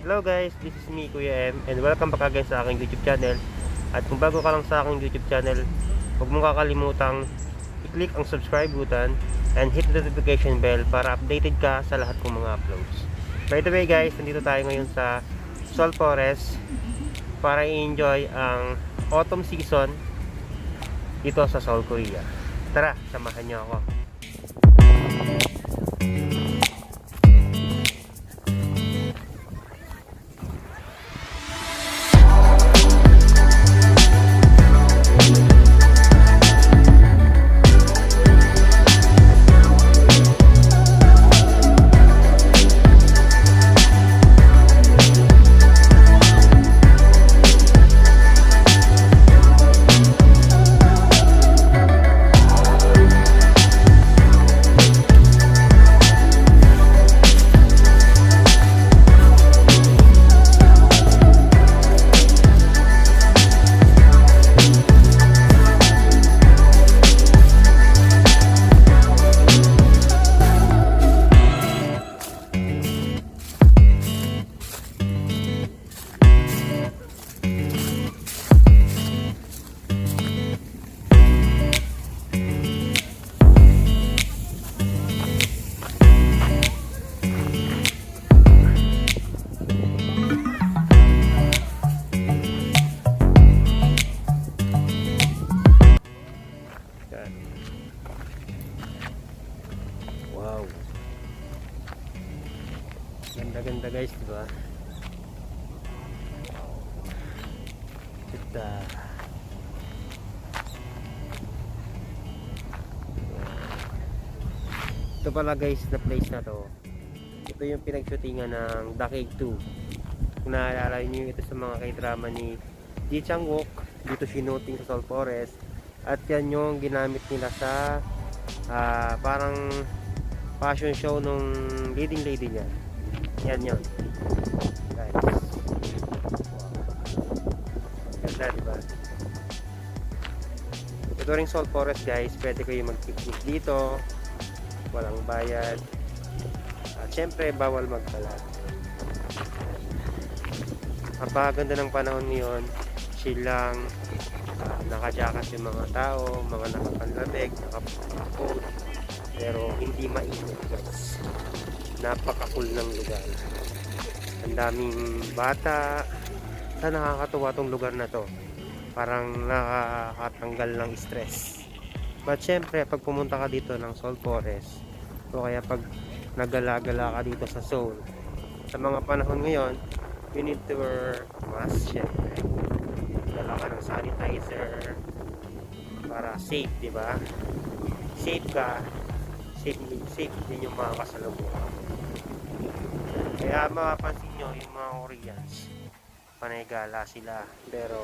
Hello guys, this is me Kuya M and welcome back again sa aking YouTube channel. At kung bago ka lang sa aking YouTube channel, huwag mong kakalimutang i-click ang subscribe button and hit the notification bell para updated ka sa lahat kong mga uploads. By the way guys, nandito tayo ngayon sa Seoul Forest para i-enjoy ang autumn season dito sa Seoul, Korea. Tara, samahan niyo ako. Wow. Ganda-ganda guys, di ba? Ganda. Ito pala guys, na place na to. Ito yung pinag-shootingan ng The Cave 2. Kung naalala niyo, ito sa mga k-drama ni Ji Chang-wook. Dito shooting sa Seoul Forest. At yan yung ginamit nila sa parang fashion show nung leading lady niya. Yan yun guys. Wow. Ganda diba? Ito ring Seoul Forest guys. Pwede kayo mag-picnic dito, walang bayad, at syempre bawal magkalat. Napakaganda ng panahon ngayon. Chill lang, naka-jacket yung mga tao, mga nakapanlamig, naka-coat, pero hindi mainit guys. Napaka-cool ng lugar. Ang daming bata. Nakakatuwa tong lugar na to. Parang nakakatanggal ng stress. But syempre pag pumunta ka dito ng Seoul Forest, o kaya pag nagala-gala ka dito sa Seoul, sa mga panahon ngayon, you need to wear mask syempre. Dala ka ng sanitizer para safe, di ba? Safe ka, safe din yung mga kasalubong. Kaya mapapansin nyo yung mga Koreans, panay gala sila, pero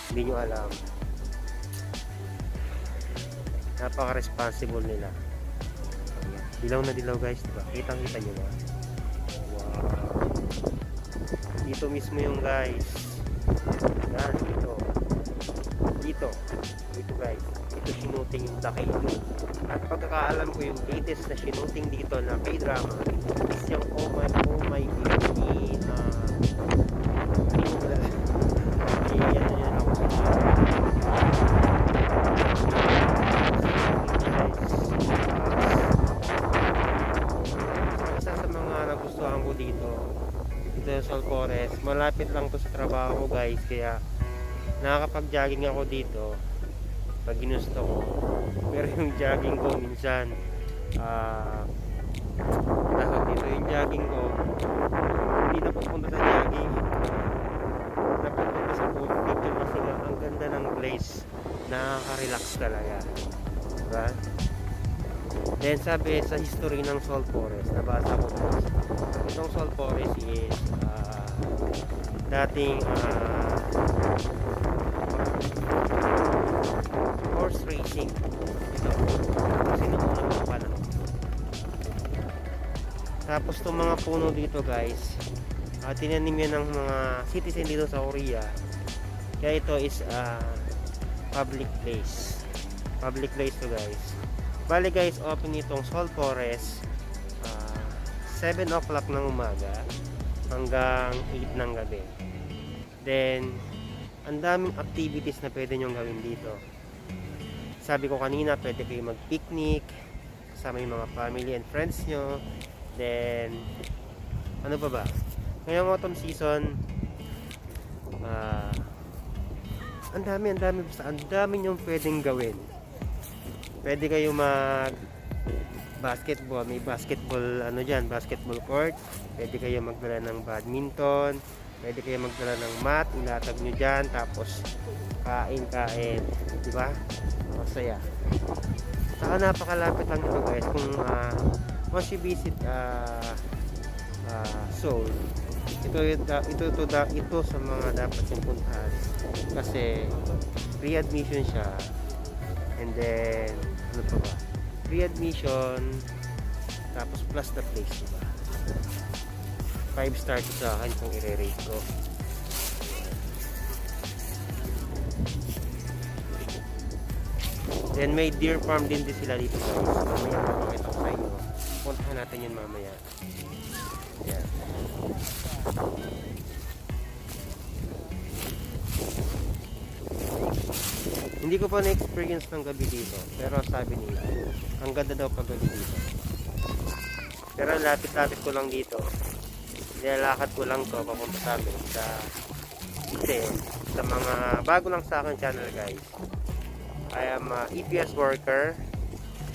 hindi nyo alam, napaka-responsible nila. Dilaw na dilaw guys, diba? Kitang-kita nyo ba? Wow! Dito mismo yung guys. Yan, dito guys, ito shooting yung The Cave. At pagkakaalam ko yung latest na shooting dito na k-drama is yung Oh My Beauty isa sa mga nagustuhan ko dito sa Seoul Forest. Malapit lang to sa trabaho ko guys, kaya nakakapag-jogging ako dito pag ginusto ko. Pero yung jogging ko minsan dahil dito yung jogging ko hindi na pupunta sa jogging, napupunta sa food picture kasi nga ang ganda ng place, nakaka-relax talaga, diba? Then sabi sa history ng Seoul Forest, nabasa ko guys, itong Seoul Forest is dating horse racing ito kasi noong unang panahon. Tapos itong mga puno dito guys, tinanim yan ng mga citizen dito sa Korea, kaya ito is public place to guys. Bali guys, open itong Seoul Forest 7 o'clock ng umaga hanggang 8 ng gabi. Then, ang daming activities na pwede nyong gawin dito. Sabi ko kanina, pwede kayo mag-picnic kasama yung mga family and friends nyo. Then, ano pa ba? Ngayong autumn season, ang dami, basta ang dami nyong pwedeng gawin. Pwede kayo mag basketball, may basketball ano dyan, basketball court. Pwede kayo magdala ng badminton, pwede kayo magdala ng mat, ilatag nyo dyan, tapos kain, di ba? Masaya. Saka napakalapit lang ito guys, kung once you visit Seoul, ito sa mga dapat yung puntahan kasi free admission siya, and then ano pa ba, free admission tapos plus the place, diba? 5 star to sa akin kung i-rate ko. Then may deer farm din sila dito guys, mamaya makakita ko sa inyo, puntahan natin yun mamaya. Yan. Hindi ko pa na-experience ng gabi dito, pero sabi nila ang ganda daw pag gabi dito. Pero lapit-lapit ko lang dito, nilalakad ko lang to papunta sa amin kasi sa mga bago lang sa akin channel guys, I am a EPS worker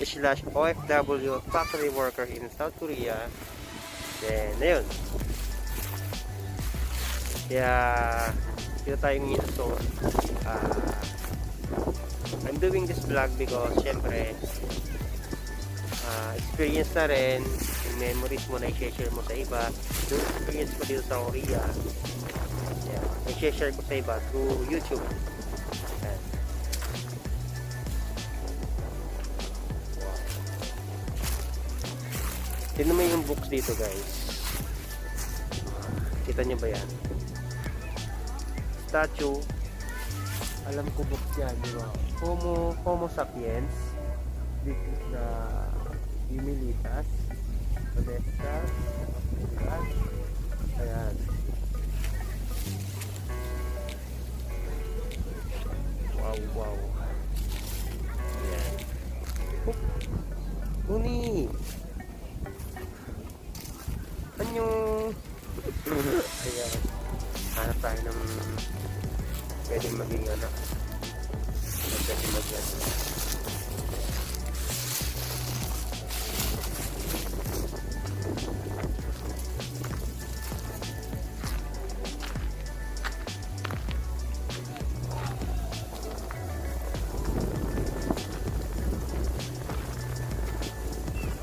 / OFW factory worker in South Korea. Then ayun, kaya dito tayo ngayon. So I'm doing this vlog because syempre experience na rin, yung memories mo na i-share mo sa iba, yung experience ko dito sa Korea, i-share ko sa iba through YouTube. Yan. Wow. Tignan mo yung books dito guys, kita nyo ba yan? Statue, alam ko books yan, di ba? Homo sapiens, this is the Humilitas, Odessa, ayan. Wow. Ayan. Uni! Anyo! Ayan. Hanap tayo ng pwedeng maging anak. Pwede magyan.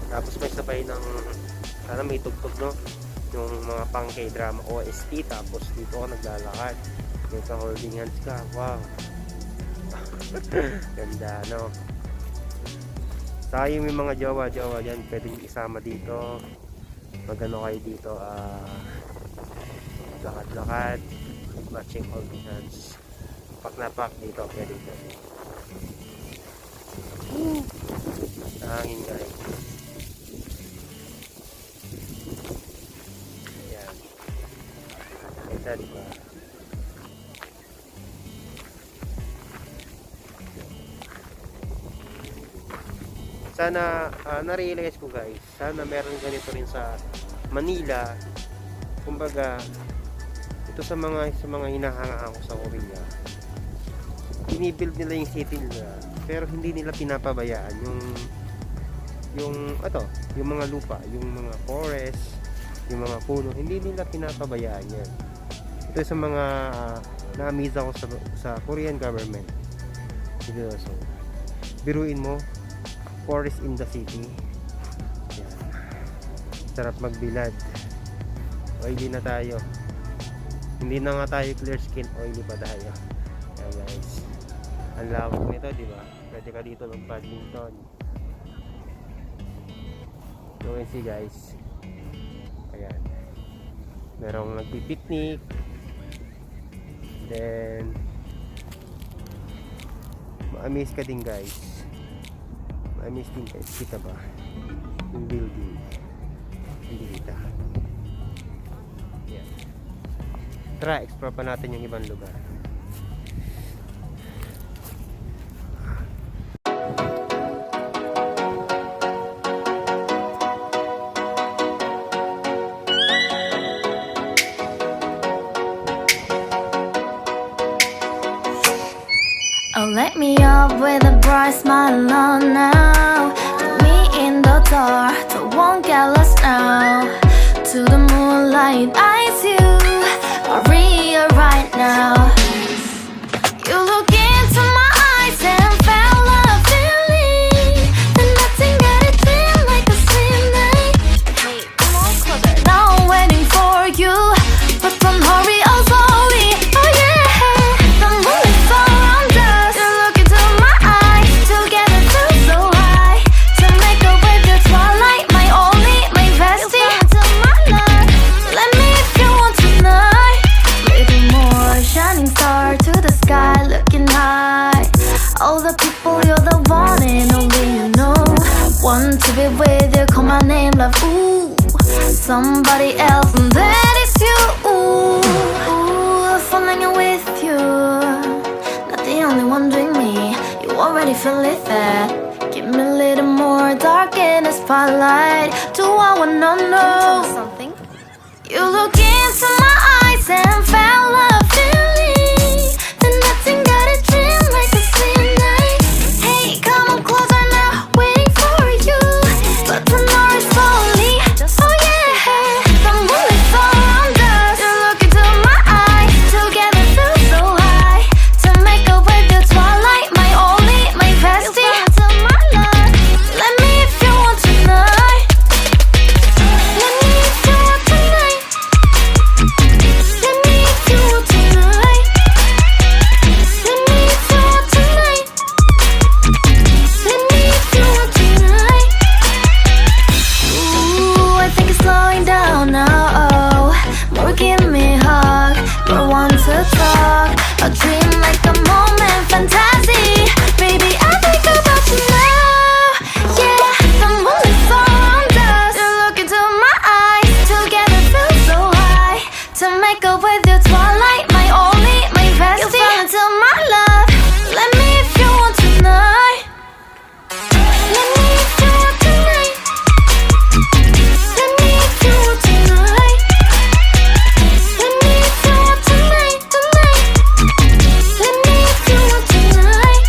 Tapos may sabay ng sana may tugtog, no? Yung mga pang K-drama OST, tapos dito ako naglalakad. May ka-holding hands ka. Wow. Ganda, no? Tayo may mga jowa dyan, pwede nyo isama dito. Magano kayo dito, lakad-lakad, matching holding hands. Pak na pak dito, pwede. Hangin guys. Ayan. Ito, diba? Sana na-realize ko guys, sana meron ganito rin sa Manila. Kumbaga ito sa mga hinahangaan ko sa Korea, binibuild nila yung city nila pero hindi nila pinapabayaan yung mga lupa, yung mga forest, yung mga puno, hindi nila pinapabayaan yan. Ito sa mga na-amaze ako sa Korean government. So, biruin mo, forest in the city. Yan. Sarap magbilad. Oily na tayo. Hindi na nga tayo clear skin, oily pa tayo. Yan guys. Ang lawak nito, di ba? Pwede ka dito ng badminton. So, see guys. Ayan. Merong nagpipiknik. Then, ma-amaze ka din guys. Ma-amaze din guys. Kita ba? Yung building. Hindi kita. Yan. Tara, explore pa natin yung ibang lugar. Oh, let me up with a bright smile on now. Put me in the dark, so won't get lost now. To the moonlight, eyes you, Maria right now. You look into my eyes and felt a feeling that nothing got it feel like a slim night. Hey, come on closer. Now I'm waiting for you, but don't hurry, oh slowly. Oh yeah, the moonlight's around us. You look into my eyes, together feel so high. To make a with the twilight, my only, my bestie. Into my life, let me if you want tonight. Little more shining star to the sky, looking high. All the people, you're the one and only you know. Want to be with you, call my name, love. Ooh, somebody else, and that is you. Ooh, falling in with you. Not the only one doing me. You already feel it there. Give me a little more dark in the spotlight. Do I wanna know something? You look into my eyes and felt a feeling that nothing got a dream like a slim night. Hey, come on closer now, waiting for you, but tonight is slowly. Oh yeah, the moonlight's around us. You look into my eyes, together feel so high. To make a with the twilight, my only, my bestie. Into my life, let me if you want tonight. Let me if you want tonight. Let me if you want tonight. Let me if you want tonight. Let me if you want tonight. Ooh, I think it's slowing down now. Oh, more give me a hug, more want to talk. A dream like a moment, fantasy. Baby, I think about you now. Yeah, the moonlight's around us. You look into my eyes, together feel so high. To make up with your twilight, my only, my bestie. You fell into my love. Let me if you want tonight. Let me if you want tonight. Let me if you want tonight. Let me if you want tonight, tonight. Let me if you want tonight.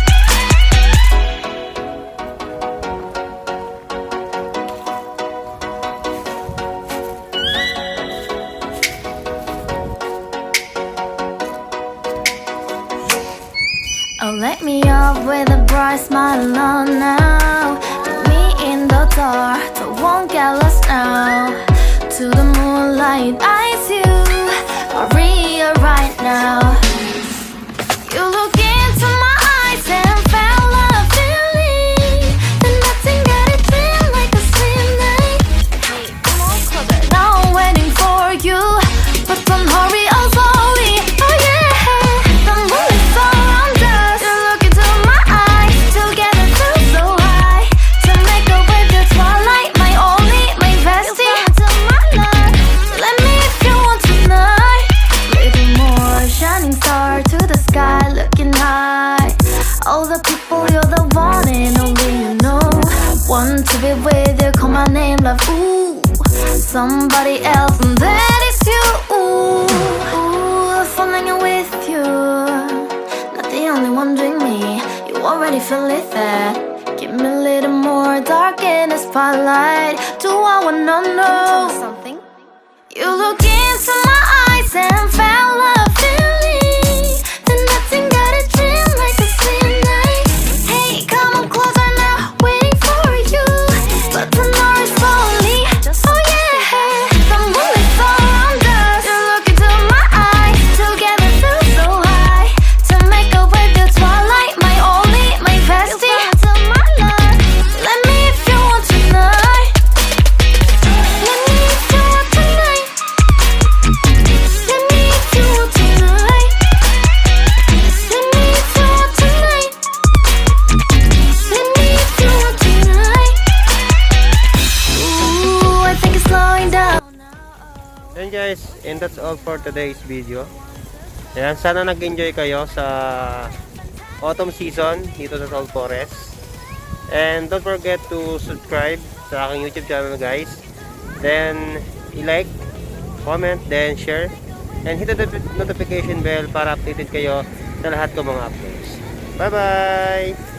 Oh, let me up with a bright smile on now. Put me in the dark, so won't get lost now. To the moonlight, eyes you, Maria right now. You look into my eyes and felt a feeling that nothing got it feel like a slim night. Hey, come on closer. Now I'm waiting for you, but don't hurry, oh slowly. Oh yeah, the moonlight's around us. You look into my eyes, together feel so high. To make a with the twilight, my only, my bestie. Into my life, let me if you want tonight. Little more shining star to the sky, looking high. All the people, you're the one and only you know. Want to be with you, call my name, love. Ooh, somebody else, and that is you. Ooh, falling in with you. Not the only one doing me. You already feel it there. Give me a little more dark in the spotlight. Do I wanna know something? You look into my eyes and felt a feeling that nothing got a dream like a slim night. Hey, come on closer now, waiting for you, but tonight is slowly. Oh yeah, the moonlight's around us. You look into my eyes, together feel so high. To make a with the twilight, my only, my bestie. Into my life, let me if you want tonight. Let me if you want tonight. And that's all for today's video. Ayan, sana nag-enjoy kayo sa autumn season dito sa South Forest. And don't forget to subscribe sa aking YouTube channel, guys. Then, i-like, comment, then share. And hit the notification bell para updated kayo sa lahat ko mga uploads. Bye-bye!